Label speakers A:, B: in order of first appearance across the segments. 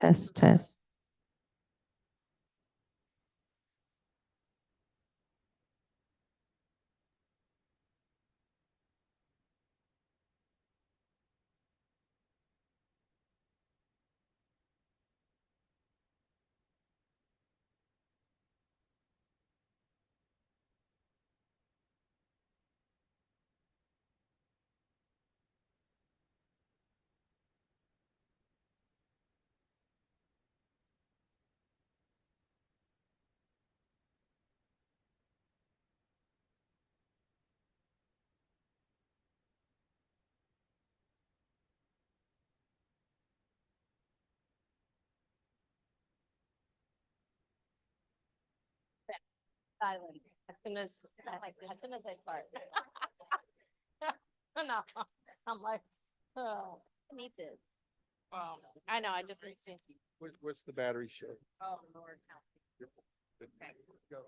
A: Test, test.
B: Silent as soon as I start. No, I'm like, oh, I need this. I know. I just need to.
C: What's the battery show?
B: Oh, Lord.
C: Go.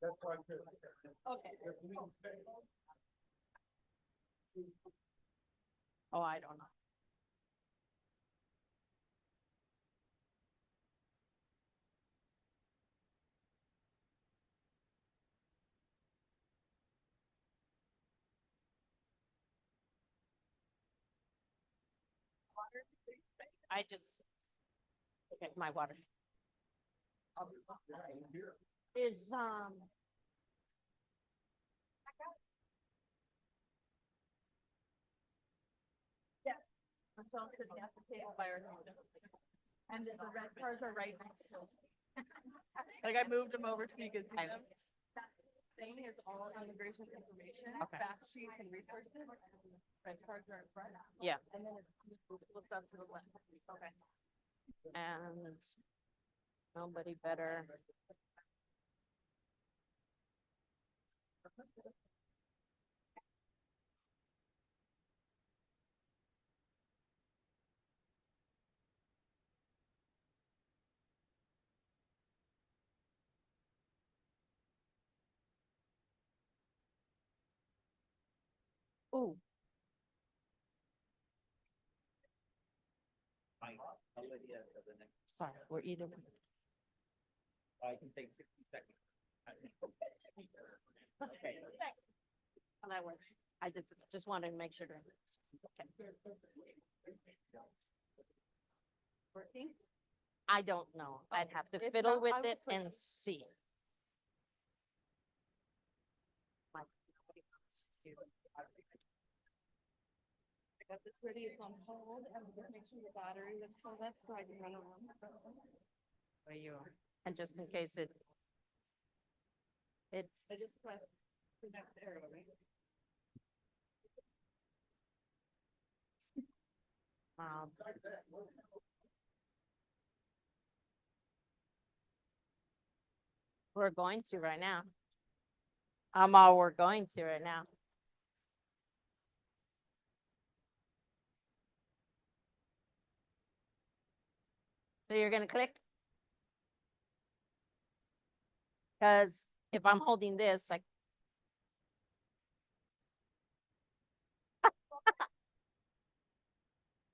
C: That's why I said.
B: Okay. Oh, I don't know. I just, okay, my water is,
D: Michelle's sitting at the table by herself. And then the red cards are right next to her. Like I moved them over so you could see them. That thing is all immigration information,
B: Okay.
D: fact sheets and resources. Red cards are in front.
B: yeah,
D: And then it flips up to the left.
B: okay. And nobody better. Ooh, sorry, we're either.
E: I can take 60 seconds.
B: Okay. Oh, that works. I just wanted to make sure. Okay.
D: Working?
B: I don't know. I'd have to
D: If
B: fiddle
D: not,
B: with
D: I will
B: it
D: put-
B: and see. My- nobody wants to-
D: I got this ready, it's on hold, and just make sure the battery was pulled up so I can run around.
B: Where you are. And just in case it.
D: I just pressed the next arrow, right?
B: Um, we're going to right now. We're going to right now. So you're gonna click? Because if I'm holding this, I.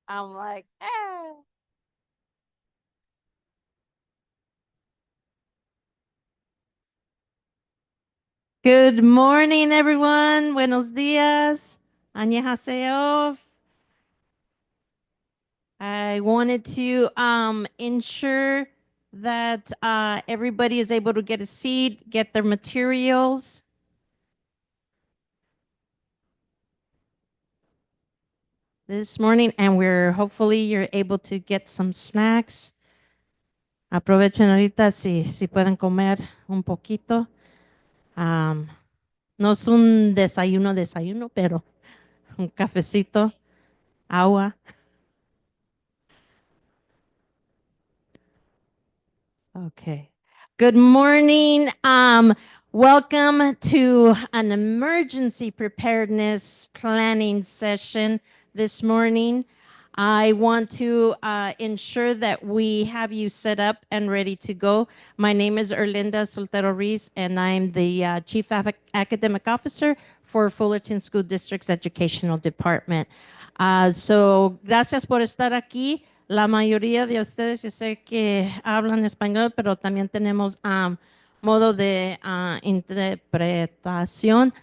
B: I'm like, ah. Good morning, everyone. Buenos días. 안녕하세요. I wanted to ensure that everybody is able to get a seat, get their materials. This morning, and hopefully you're able to get some snacks. Aprovechen ahorita si pueden comer un poquito. No es un desayuno, pero un cafecito, agua. Okay. Good morning. Welcome to an emergency preparedness planning session this morning. I want to ensure that we have you set up and ready to go. My name is Erlinda Soltero Ruiz, and I'm the Chief Academic Officer for Fullerton School District's Educational Department. So, gracias por estar aquí. La mayoría de ustedes, yo sé que hablan español, pero también tenemos modo de interpretación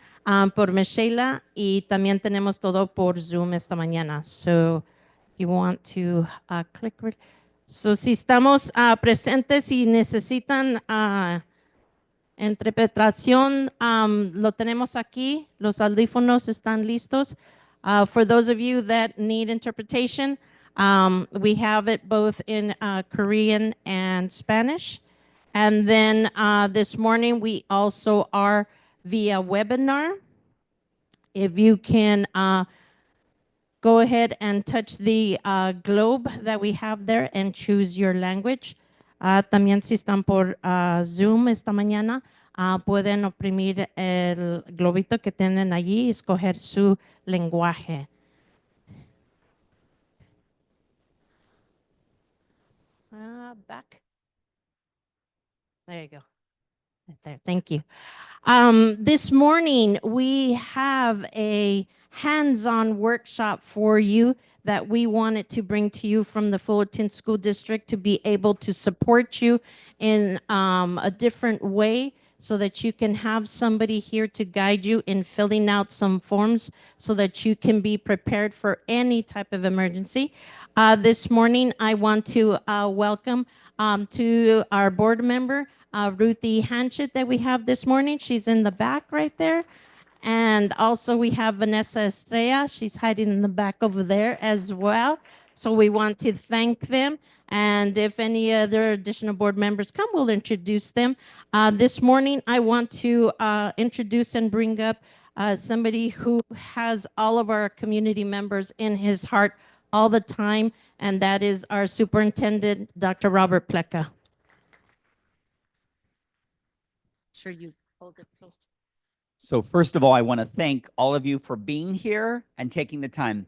B: por Michelle y también tenemos todo por Zoom esta mañana. So, you want to click. So, si estamos presentes y necesitan interpretación, lo tenemos aquí. Los audífonos están listos. For those of you that need interpretation, we have it both in Korean and Spanish. And then this morning, we also are via webinar. If you can go ahead and touch the globe that we have there and choose your language. También si están por Zoom esta mañana, pueden oprimir el globito que tienen allí y escoger su lenguaje. Back. There you go. There, thank you. This morning, we have a hands-on workshop for you that we wanted to bring to you from the Fullerton School District to be able to support you in a different way so that you can have somebody here to guide you in filling out some forms so that you can be prepared for any type of emergency. This morning, I want to welcome to our board member, Ruthie Hanchett that we have this morning. She's in the back right there. And also we have Vanessa Estrella. She's hiding in the back over there as well. So we want to thank them. And if any other additional board members come, we'll introduce them. This morning, I want to introduce and bring up somebody who has all of our community members in his heart all the time, and that is our superintendent, Dr. Robert Pleka. Sure, you hold it close.
E: So first of all, I want to thank all of you for being here and taking the time.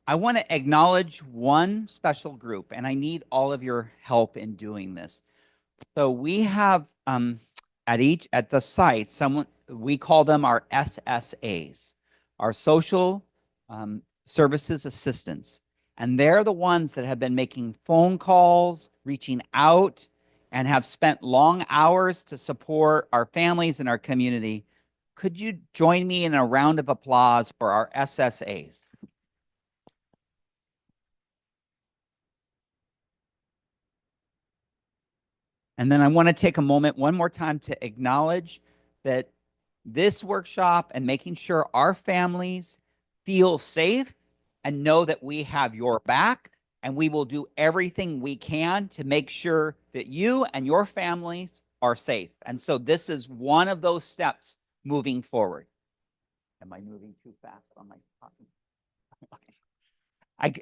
E: I want to acknowledge one special group, and I need all of your help in doing this. So we have at the site, someone, we call them our SSAs, our social services assistants. And they're the ones that have been making phone calls, reaching out, and have spent long hours to support our families and our community. Could you join me in a round of applause for our SSAs? And then I want to take a moment one more time to acknowledge that this workshop and making sure our families feel safe and know that we have your back, and we will do everything we can to make sure that you and your families are safe. And so this is one of those steps moving forward. Am I moving too fast on my talking?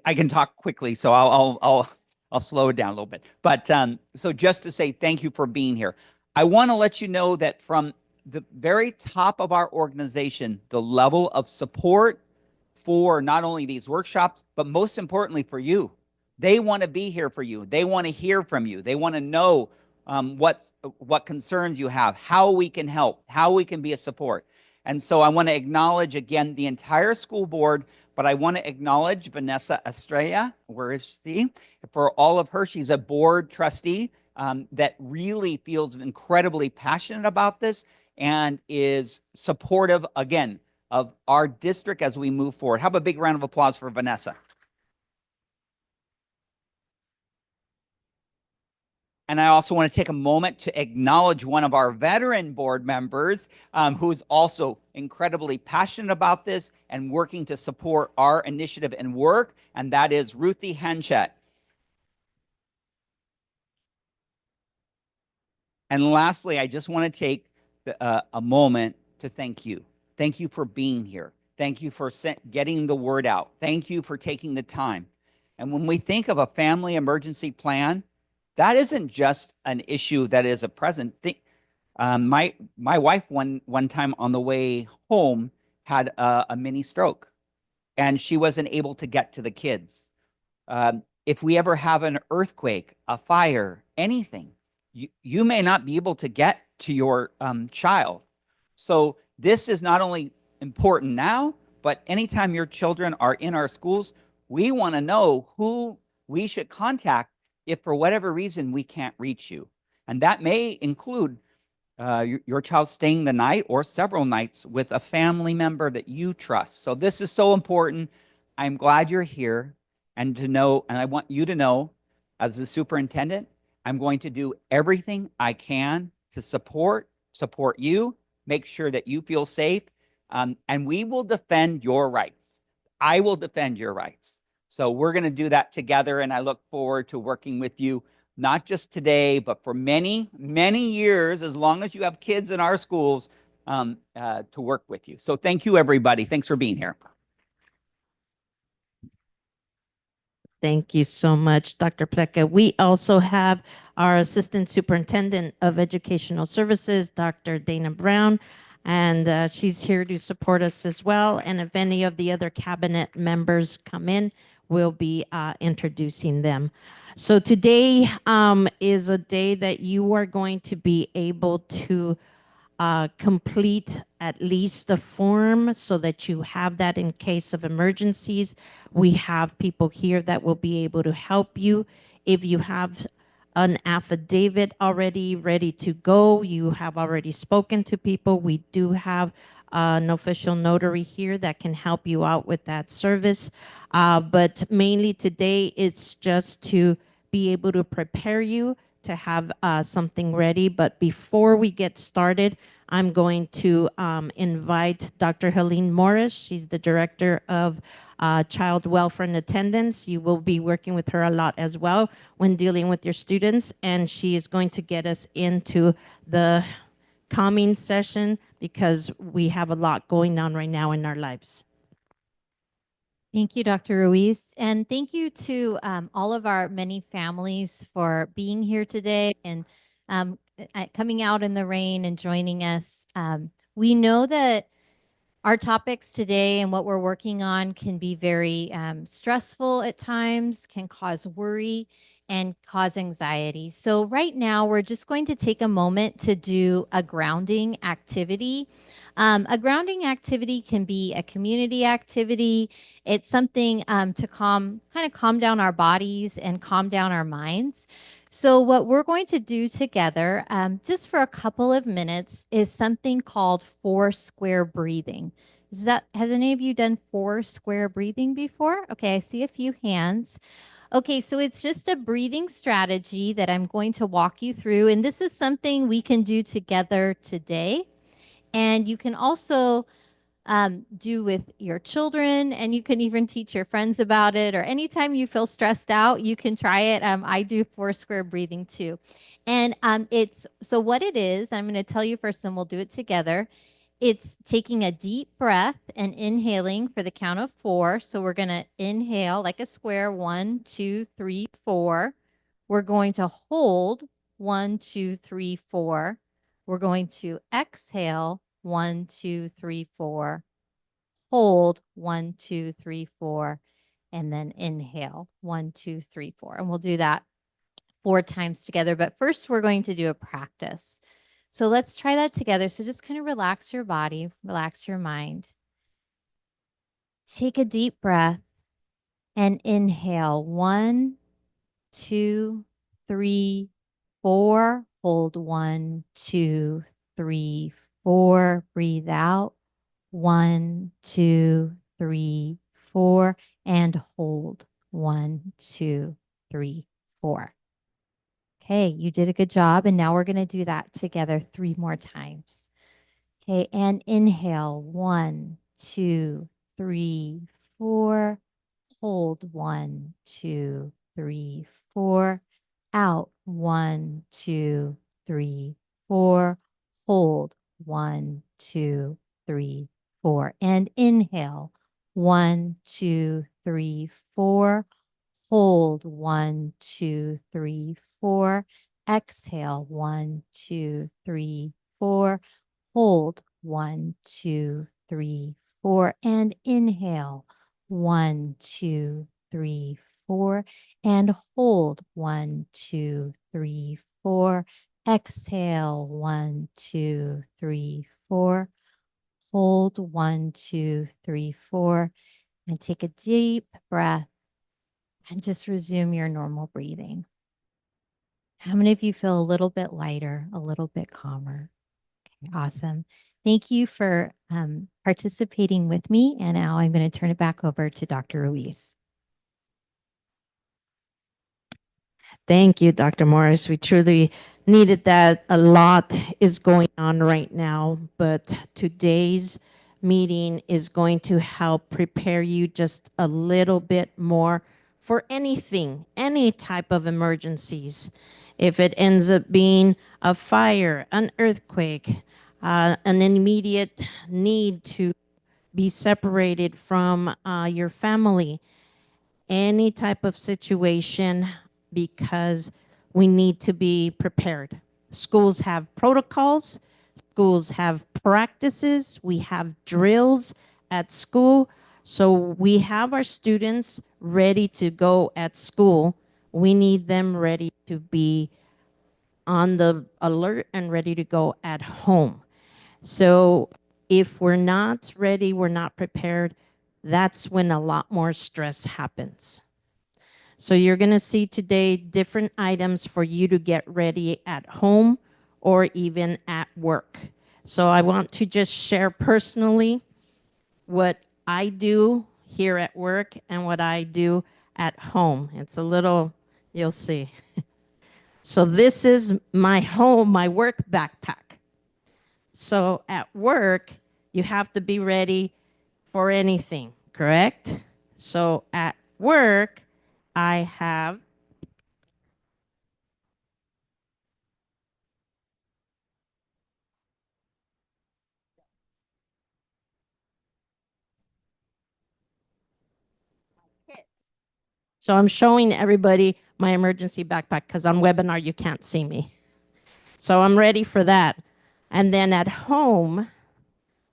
E: I can talk quickly, so I'll slow it down a little bit. But so just to say thank you for being here. I want to let you know that from the very top of our organization, the level of support for not only these workshops, but most importantly for you. They want to be here for you. They want to hear from you. They want to know what concerns you have, how we can help, how we can be a support. And so I want to acknowledge again the entire school board, but I want to acknowledge Vanessa Estrella. Where is she? For all of her, she's a board trustee that really feels incredibly passionate about this and is supportive, again, of our district as we move forward. How about a big round of applause for Vanessa? And I also want to take a moment to acknowledge one of our veteran board members who's also incredibly passionate about this and working to support our initiative and work, and that is Ruthie Hanchett. And lastly, I just want to take a moment to thank you. Thank you for being here. Thank you for getting the word out. Thank you for taking the time. And when we think of a family emergency plan, that isn't just an issue that is a present thing. My wife one time on the way home had a mini stroke, and she wasn't able to get to the kids. If we ever have an earthquake, a fire, anything, you may not be able to get to your child. So this is not only important now, but anytime your children are in our schools, we want to know who we should contact if for whatever reason we can't reach you. And that may include your child staying the night or several nights with a family member that you trust. So this is so important. I'm glad you're here, and I want you to know, as the superintendent, I'm going to do everything I can to support you, make sure that you feel safe, and we will defend your rights. I will defend your rights. So we're going to do that together, and I look forward to working with you, not just today, but for many, many years, as long as you have kids in our schools, to work with you. So thank you, everybody. Thanks for being here.
B: Thank you so much, Dr. Pleka. We also have our Assistant Superintendent of Educational Services, Dr. Dana Brown, and she's here to support us as well. And if any of the other cabinet members come in, we'll be introducing them. So today is a day that you are going to be able to complete at least a form so that you have that in case of emergencies. We have people here that will be able to help you. If you have an affidavit already ready to go, you have already spoken to people, we do have an official notary here that can help you out with that service. But mainly today, it's just to be able to prepare you to have something ready. But before we get started, I'm going to invite Dr. Helene Morris. She's the Director of Child Welfare and Attendance. You will be working with her a lot as well when dealing with your students. And she is going to get us into the calming session because we have a lot going on right now in our lives.
F: Thank you, Dr. Ruiz. And thank you to all of our many families for being here today and coming out in the rain and joining us. We know that our topics today and what we're working on can be very stressful at times, can cause worry and cause anxiety. So right now, we're just going to take a moment to do a grounding activity. A grounding activity can be a community activity. It's something to kind of calm down our bodies and calm down our minds. So what we're going to do together, just for a couple of minutes, is something called 4 square breathing. Has any of you done 4 square breathing before? Okay, I see a few hands. Okay, so it's just a breathing strategy that I'm going to walk you through. And this is something we can do together today. And you can also do with your children, and you can even teach your friends about it, or anytime you feel stressed out, you can try it. I do 4 square breathing too. And so what it is, I'm going to tell you first, and we'll do it together. It's taking a deep breath and inhaling for the count of 4. So we're going to inhale like a square, 1, 2, 3, 4. We're going to hold 1, 2, 3, 4. We're going to exhale 1, 2, 3, 4. Hold 1, 2, 3, 4, and then inhale 1, 2, 3, 4. And we'll do that 4 times together. But first, we're going to do a practice. So let's try that together. So just kind of relax your body, relax your mind. Take a deep breath and inhale 1, 2, 3, 4. Hold 1, 2, 3, 4. Breathe out 1, 2, 3, 4. And hold 1, 2, 3, 4. Okay, you did a good job. And now we're going to do that together 3 more times. Okay, and inhale 1, 2, 3, 4. Hold 1, 2, 3, 4. Out 1, 2, 3, 4. Hold 1, 2, 3, 4. And inhale 1, 2, 3, 4. Hold 1, 2, 3, 4. Exhale 1, 2, 3, 4. Hold 1, 2, 3, 4. And inhale 1, 2, 3, 4. And hold 1, 2, 3, 4. Exhale 1, 2, 3, 4. Hold 1, 2, 3, 4. And take a deep breath. And just resume your normal breathing. How many of you feel a little bit lighter, a little bit calmer? Okay, awesome. Thank you for participating with me. And now I'm going to turn it back over to Dr. Ruiz.
B: Thank you, Dr. Morris. We truly needed that. A lot is going on right now, but today's meeting is going to help prepare you just a little bit more for anything, any type of emergencies. If it ends up being a fire, an earthquake, an immediate need to be separated from your family, any type of situation, because we need to be prepared. Schools have protocols, schools have practices, we have drills at school. So we have our students ready to go at school. We need them ready to be on the alert and ready to go at home. So if we're not ready, we're not prepared, that's when a lot more stress happens. So you're going to see today different items for you to get ready at home or even at work. So I want to just share personally what I do here at work and what I do at home. It's a little, you'll see. So this is my home, my work backpack. So at work, you have to be ready for anything, correct? So at work, I have So I'm showing everybody my emergency backpack because on webinar you can't see me. So I'm ready for that. And then at home,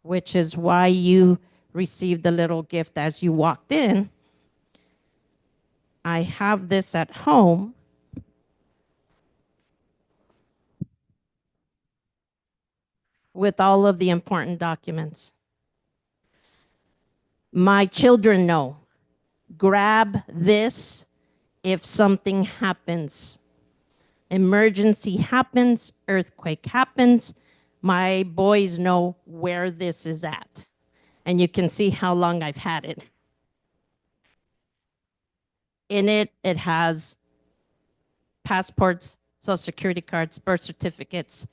B: which is why you received the little gift as you walked in, I have this at home. With all of the important documents. My children know. Grab this if something happens. Emergency happens, earthquake happens. My boys know where this is at. And you can see how long I've had it. In it, it has passports, social security cards, birth certificates,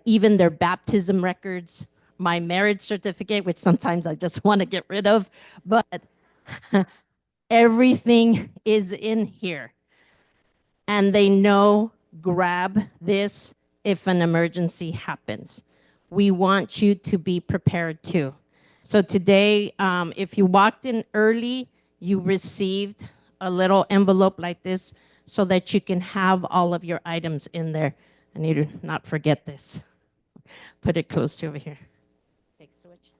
B: even their baptism records, my marriage certificate, which sometimes I just want to get rid of, but everything is in here. And they know, grab this if an emergency happens. We want you to be prepared too. So today, if you walked in early, you received a little envelope like this so that you can have all of your items in there. I need to not forget this. Put it close to over here. Take switch.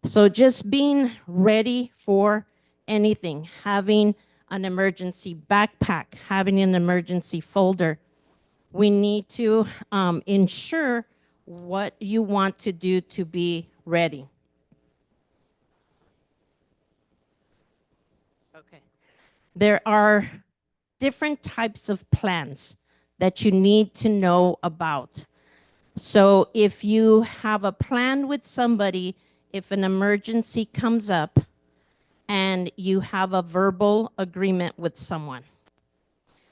B: So just being ready for anything, having an emergency backpack, having an emergency folder. We need to ensure what you want to do to be ready. Okay. There are different types of plans that you need to know about. So if you have a plan with somebody, if an emergency comes up and you have a verbal agreement with someone,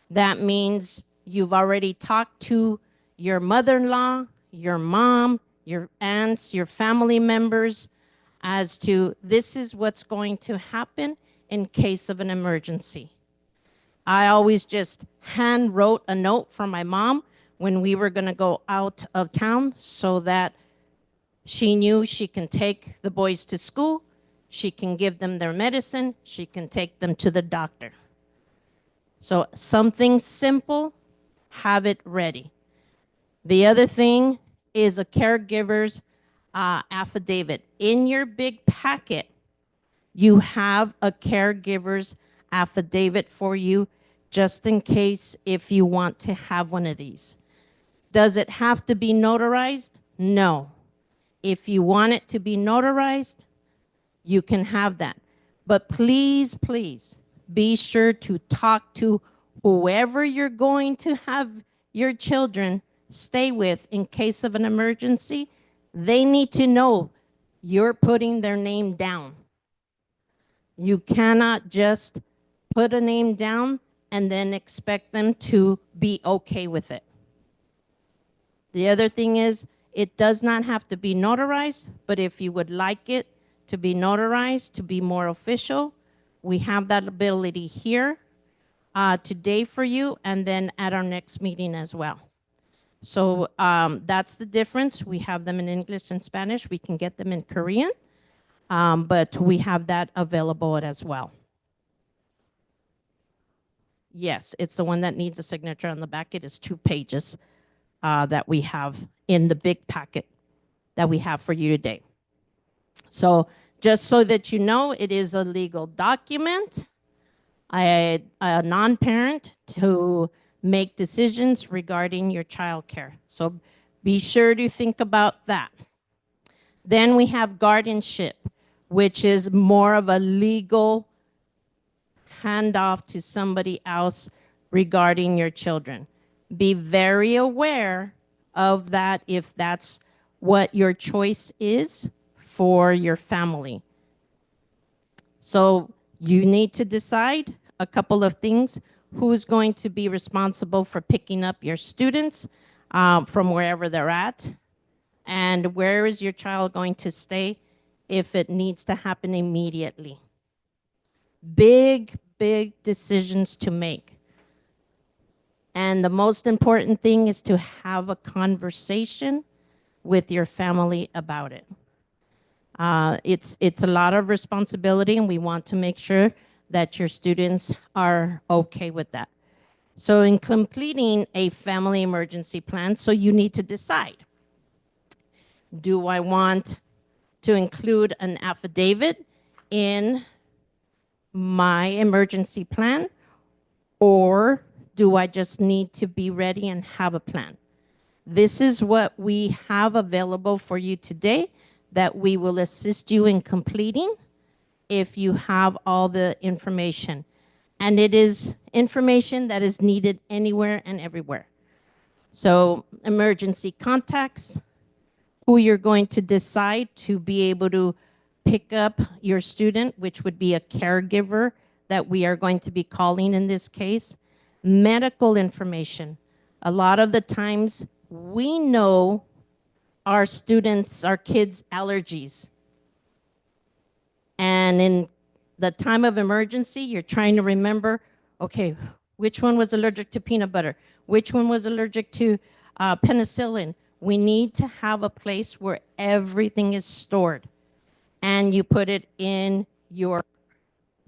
B: that means you've already talked to your mother-in-law, your mom, your aunts, your family members as to this is what's going to happen in case of an emergency. I always just hand wrote a note from my mom when we were going to go out of town so that she knew she can take the boys to school, she can give them their medicine, she can take them to the doctor. So something simple, have it ready. The other thing is a caregiver's affidavit. In your big packet, you have a caregiver's affidavit for you just in case if you want to have one of these. Does it have to be notarized? No. If you want it to be notarized, you can have that. But please, please be sure to talk to whoever you're going to have your children stay with in case of an emergency. They need to know you're putting their name down. You cannot just put a name down and then expect them to be okay with it. The other thing is, it does not have to be notarized, but if you would like it to be notarized, to be more official, we have that ability here today for you and then at our next meeting as well. So that's the difference. We have them in English and Spanish. We can get them in Korean, but we have that available as well. Yes, it's the one that needs a signature on the back. It is 2 pages that we have in the big packet that we have for you today. So just so that you know, it is a legal document. A non-parent to make decisions regarding your childcare. So be sure to think about that. Then we have guardianship, which is more of a legal handoff to somebody else regarding your children. Be very aware of that if that's what your choice is for your family. So you need to decide a couple of things. Who's going to be responsible for picking up your students from wherever they're at? And where is your child going to stay if it needs to happen immediately? Big, big decisions to make. And the most important thing is to have a conversation with your family about it. It's a lot of responsibility, and we want to make sure that your students are okay with that. So in completing a family emergency plan, so you need to decide, do I want to include an affidavit in my emergency plan, or do I just need to be ready and have a plan? This is what we have available for you today that we will assist you in completing if you have all the information. And it is information that is needed anywhere and everywhere. So emergency contacts, who you're going to decide to be able to pick up your student, which would be a caregiver that we are going to be calling in this case. Medical information. A lot of the times we know our students, our kids' allergies. And in the time of emergency, you're trying to remember, okay, which one was allergic to peanut butter? Which one was allergic to penicillin? We need to have a place where everything is stored. And you put it in your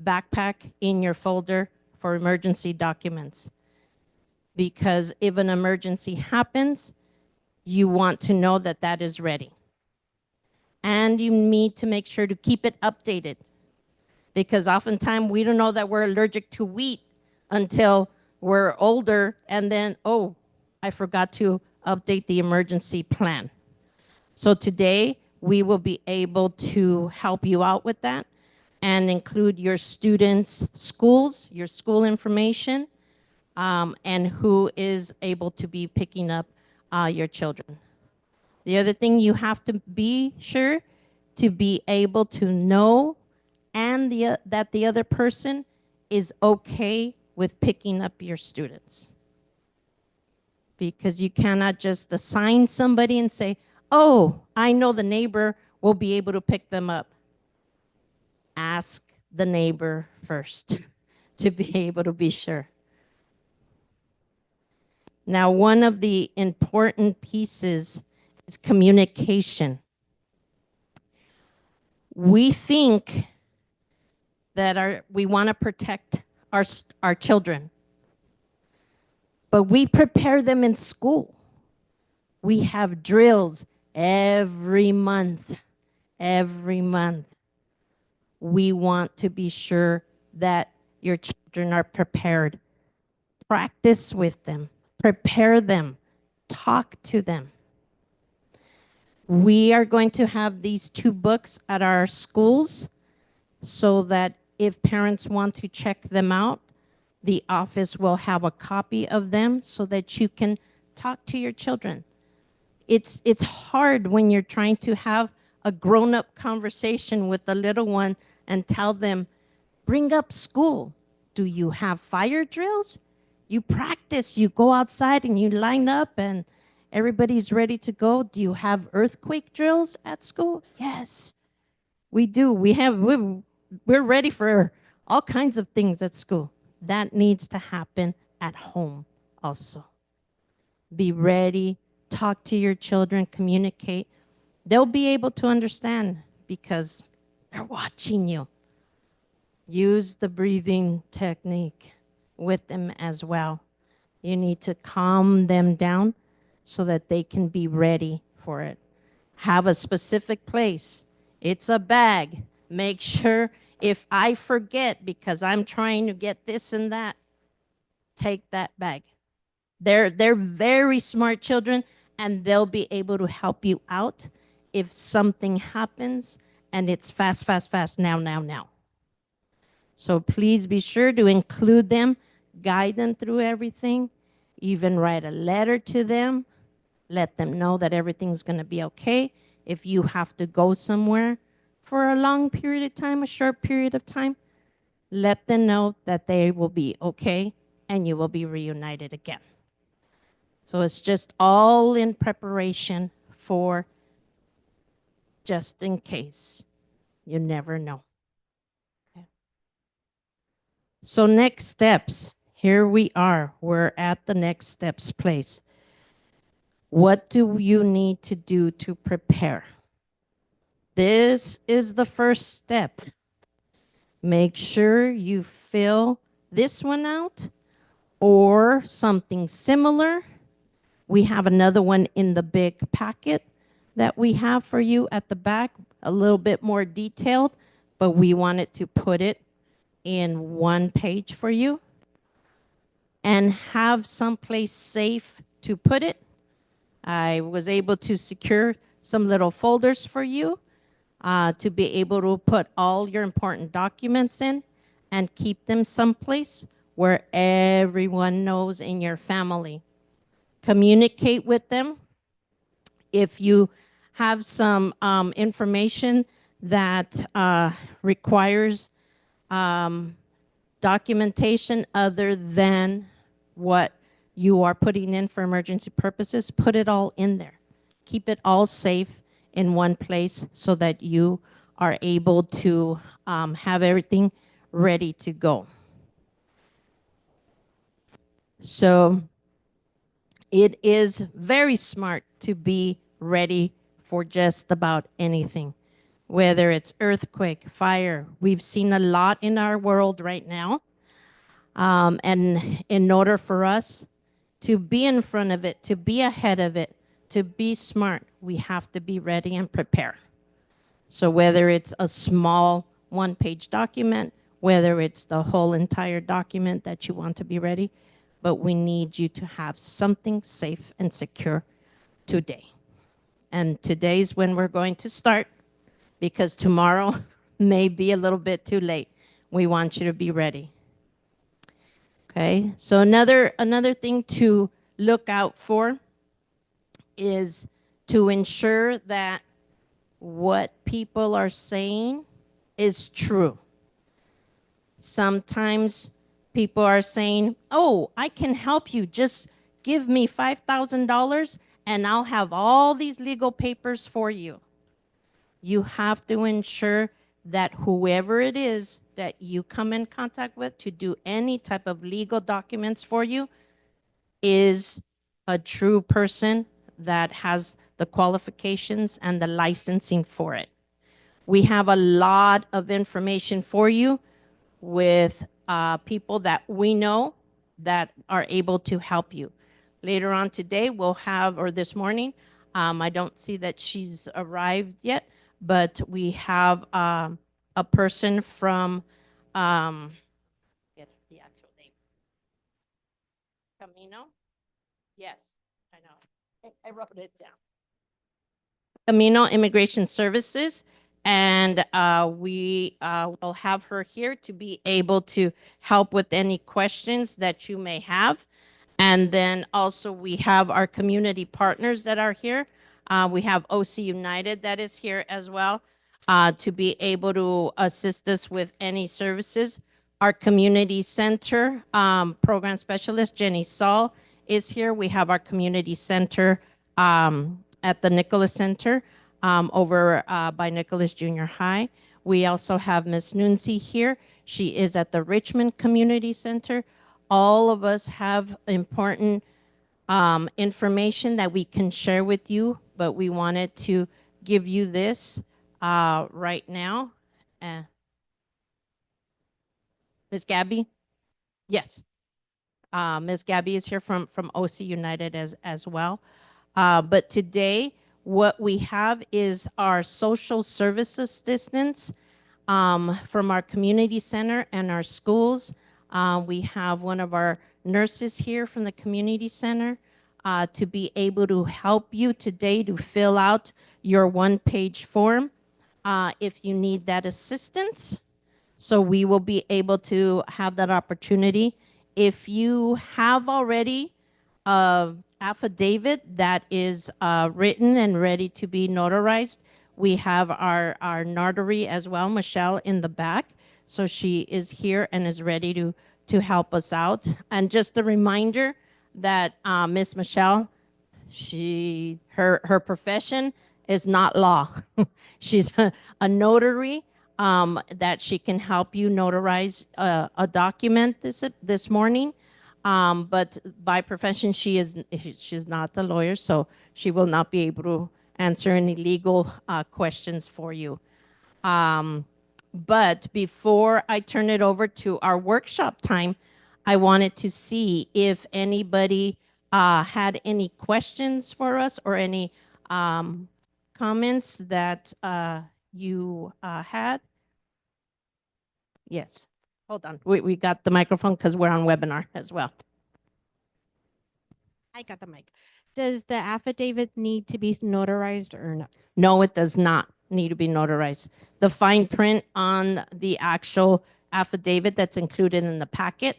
B: backpack, in your folder for emergency documents. Because if an emergency happens, you want to know that that is ready. And you need to make sure to keep it updated, because oftentimes we don't know that we're allergic to wheat until we're older, and then, oh, I forgot to update the emergency plan. So today we will be able to help you out with that and include your students' schools, your school information, and who is able to be picking up your children. The other thing, you have to be sure to be able to know and that the other person is okay with picking up your students. Because you cannot just assign somebody and say, oh, I know the neighbor will be able to pick them up. Ask the neighbor first to be able to be sure. Now, one of the important pieces is communication. We think that we want to protect our children, but we prepare them in school. We have drills every month. Every month. We want to be sure that your children are prepared. Practice with them. Prepare them. Talk to them. We are going to have these 2 books at our schools so that if parents want to check them out, the office will have a copy of them so that you can talk to your children. It's hard when you're trying to have a grown-up conversation with the little one and tell them, bring up school. Do you have fire drills? You practice, you go outside and you line up and everybody's ready to go. Do you have earthquake drills at school? Yes, we do. We're ready for all kinds of things at school. That needs to happen at home also. Be ready, talk to your children, communicate. They'll be able to understand because they're watching you. Use the breathing technique with them as well. You need to calm them down so that they can be ready for it. Have a specific place. It's a bag. Make sure if I forget because I'm trying to get this and that, take that bag. They're very smart children, and they'll be able to help you out if something happens and it's fast, fast, fast, now, now, now. So please be sure to include them, guide them through everything, even write a letter to them, let them know that everything's going to be okay. If you have to go somewhere for a long period of time, a short period of time, let them know that they will be okay and you will be reunited again. So it's just all in preparation for just in case. You never know. Okay. So next steps. Here we are. We're at the next steps place. What do you need to do to prepare? This is the first step. Make sure you fill this one out or something similar. We have another one in the big packet that we have for you at the back, a little bit more detailed, but we wanted to put it in one page for you and have someplace safe to put it. I was able to secure some little folders for you to be able to put all your important documents in and keep them someplace where everyone knows in your family. Communicate with them. If you have some information that requires documentation other than what you are putting in for emergency purposes, put it all in there. Keep it all safe in one place so that you are able to have everything ready to go. So it is very smart to be ready for just about anything, whether it's earthquake, fire. We've seen a lot in our world right now. And in order for us to be in front of it, to be ahead of it, to be smart, we have to be ready and prepare. So whether it's a small one-page document, whether it's the whole entire document that you want to be ready, but we need you to have something safe and secure today. And today's when we're going to start, because tomorrow may be a little bit too late. We want you to be ready. Okay, so another thing to look out for is to ensure that what people are saying is true. Sometimes people are saying, oh, I can help you. Just give me $5,000 and I'll have all these legal papers for you. You have to ensure that whoever it is that you come in contact with to do any type of legal documents for you is a true person that has the qualifications and the licensing for it. We have a lot of information for you with people that we know that are able to help you. Later on today, we'll have, or this morning, I don't see that she's arrived yet, but we have a person from, get the actual name. Camino? Yes, I know. I wrote it down. Camino Immigration Services, and we will have her here to be able to help with any questions that you may have. And then also we have our community partners that are here. We have OC United that is here as well to be able to assist us with any services. Our community center program specialist, Jenny Saul, is here. We have our community center at the Nicholas Center over by Nicholas Junior High. We also have Ms. Nunzi here. She is at the Richmond Community Center. All of us have important information that we can share with you, but we wanted to give you this right now. Ms. Gabby? Yes. Ms. Gabby is here from OC United as well. But today, what we have is our social service assistance from our community center and our schools. We have one of our nurses here from the community center to be able to help you today to fill out your one-page form if you need that assistance. So we will be able to have that opportunity. If you have already affidavit that is written and ready to be notarized, we have our notary as well, Michelle, in the back. So she is here and is ready to help us out. And just a reminder that Miss Michelle, her profession is not law. She's a notary that she can help you notarize a document this morning. But by profession, she's not a lawyer, so she will not be able to answer any legal questions for you. But before I turn it over to our workshop time, I wanted to see if anybody had any questions for us or any comments that you had. Yes. Hold on. We got the microphone because we're on webinar as well.
G: I got the mic. Does the affidavit need to be notarized or no?
B: No, it does not need to be notarized. The fine print on the actual affidavit that's included in the packet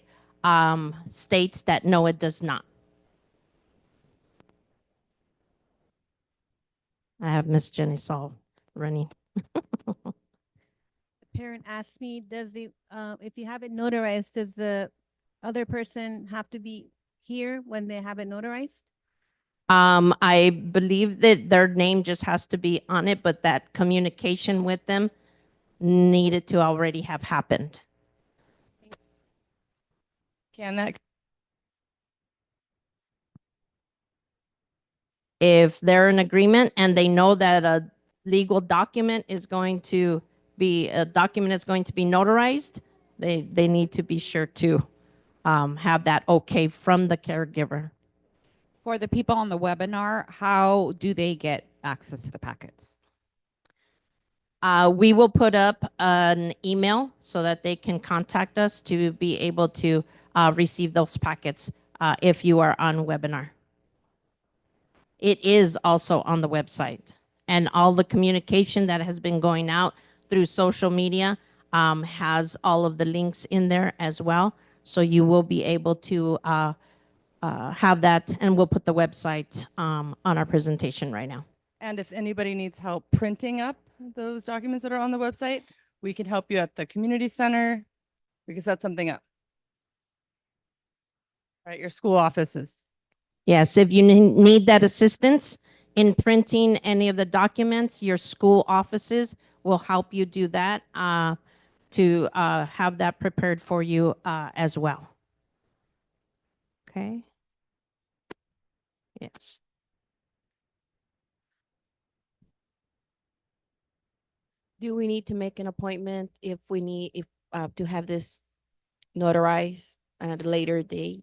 B: states that no, it does not. I have Miss Jenny Saul running.
G: The parent asked me, does the, if you have it notarized, does the other person have to be here when they have it notarized?
B: I believe that their name just has to be on it, but that communication with them needed to already have happened.
D: Can that
B: If they're in agreement and they know that a legal document is going to be notarized, they need to be sure to have that okay from the caregiver.
H: For the people on the webinar, how do they get access to the packets?
B: We will put up an email so that they can contact us to be able to receive those packets if you are on webinar. It is also on the website, and all the communication that has been going out through social media has all of the links in there as well. So you will be able to have that, and we'll put the website on our presentation right now.
D: And if anybody needs help printing up those documents that are on the website, we can help you at the community center. We can set something up. Right, your school offices.
B: Yes, if you need that assistance in printing any of the documents, your school offices will help you do that to have that prepared for you as well. Okay. Yes.
I: Do we need to make an appointment if we need to have this notarized at a later date?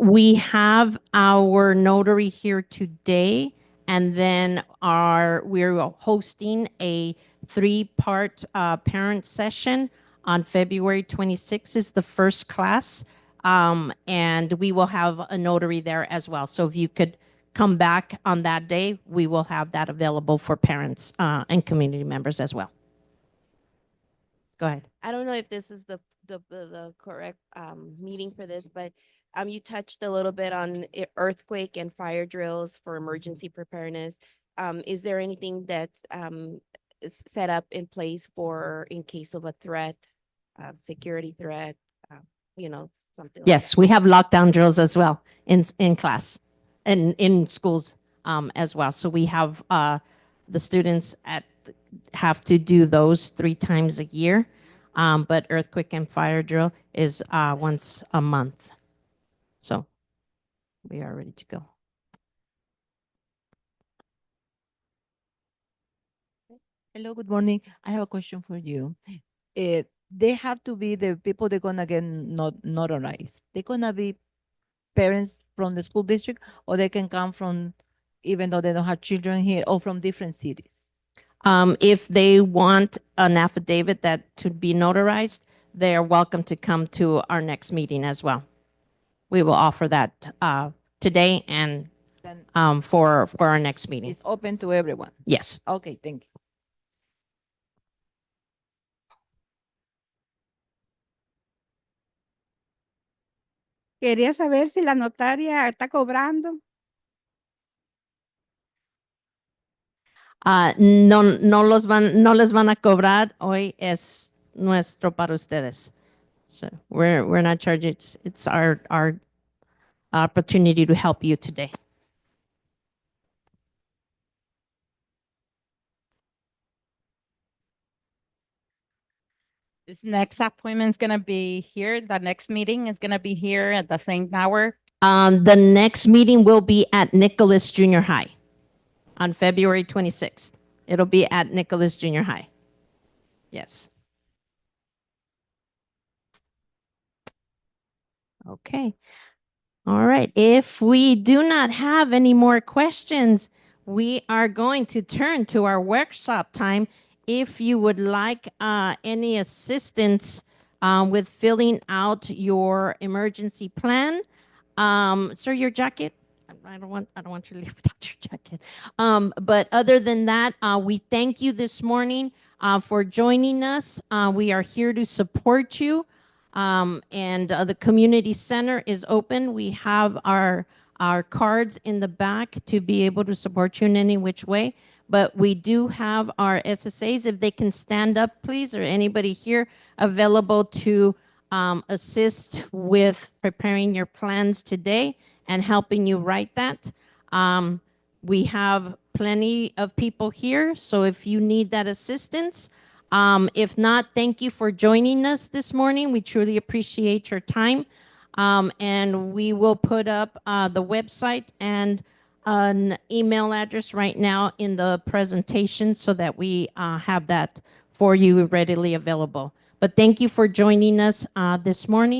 B: We have our notary here today, and then we're hosting a 3-part parent session on February 26th is the first class. And we will have a notary there as well. So if you could come back on that day, we will have that available for parents and community members as well. Go ahead.
I: I don't know if this is the correct meeting for this, but you touched a little bit on earthquake and fire drills for emergency preparedness. Is there anything that's is set up in place for in case of a threat, security threat, something like
B: Yes, we have lockdown drills as well in class and in schools as well. So we have the students have to do those 3 times a year. But earthquake and fire drill is once a month. So we are ready to go.
A: Hello, good morning. I have a question for you. They have to be the people they're gonna get notarized. They're gonna be parents from the school district, or they can come from, even though they don't have children here, or from different cities.
B: If they want an affidavit that to be notarized, they are welcome to come to our next meeting as well. We will offer that today and
A: Then
B: for our next meeting.
A: it's open to everyone.
B: Yes.
A: Okay, thank you.
J: Quería saber si la notaria está cobrando.
B: No les van a cobrar. Hoy es nuestro para ustedes. So we're not charging. It's our opportunity to help you today.
H: This next appointment is going to be here. The next meeting is going to be here at the same hour.
B: The next meeting will be at Nicholas Junior High on February 26th. It'll be at Nicholas Junior High. Yes. Okay. All right. If we do not have any more questions, we are going to turn to our workshop time. If you would like any assistance with filling out your emergency plan, sir, your jacket. I don't want you to leave without your jacket. But other than that, we thank you this morning for joining us. We are here to support you. And the community center is open. We have our cards in the back to be able to support you in any which way. But we do have our SSAs, if they can stand up, please, or anybody here available to assist with preparing your plans today and helping you write that. We have plenty of people here, so if you need that assistance, if not, thank you for joining us this morning. We truly appreciate your time. And we will put up the website and an email address right now in the presentation so that we have that for you readily available. But thank you for joining us this morning.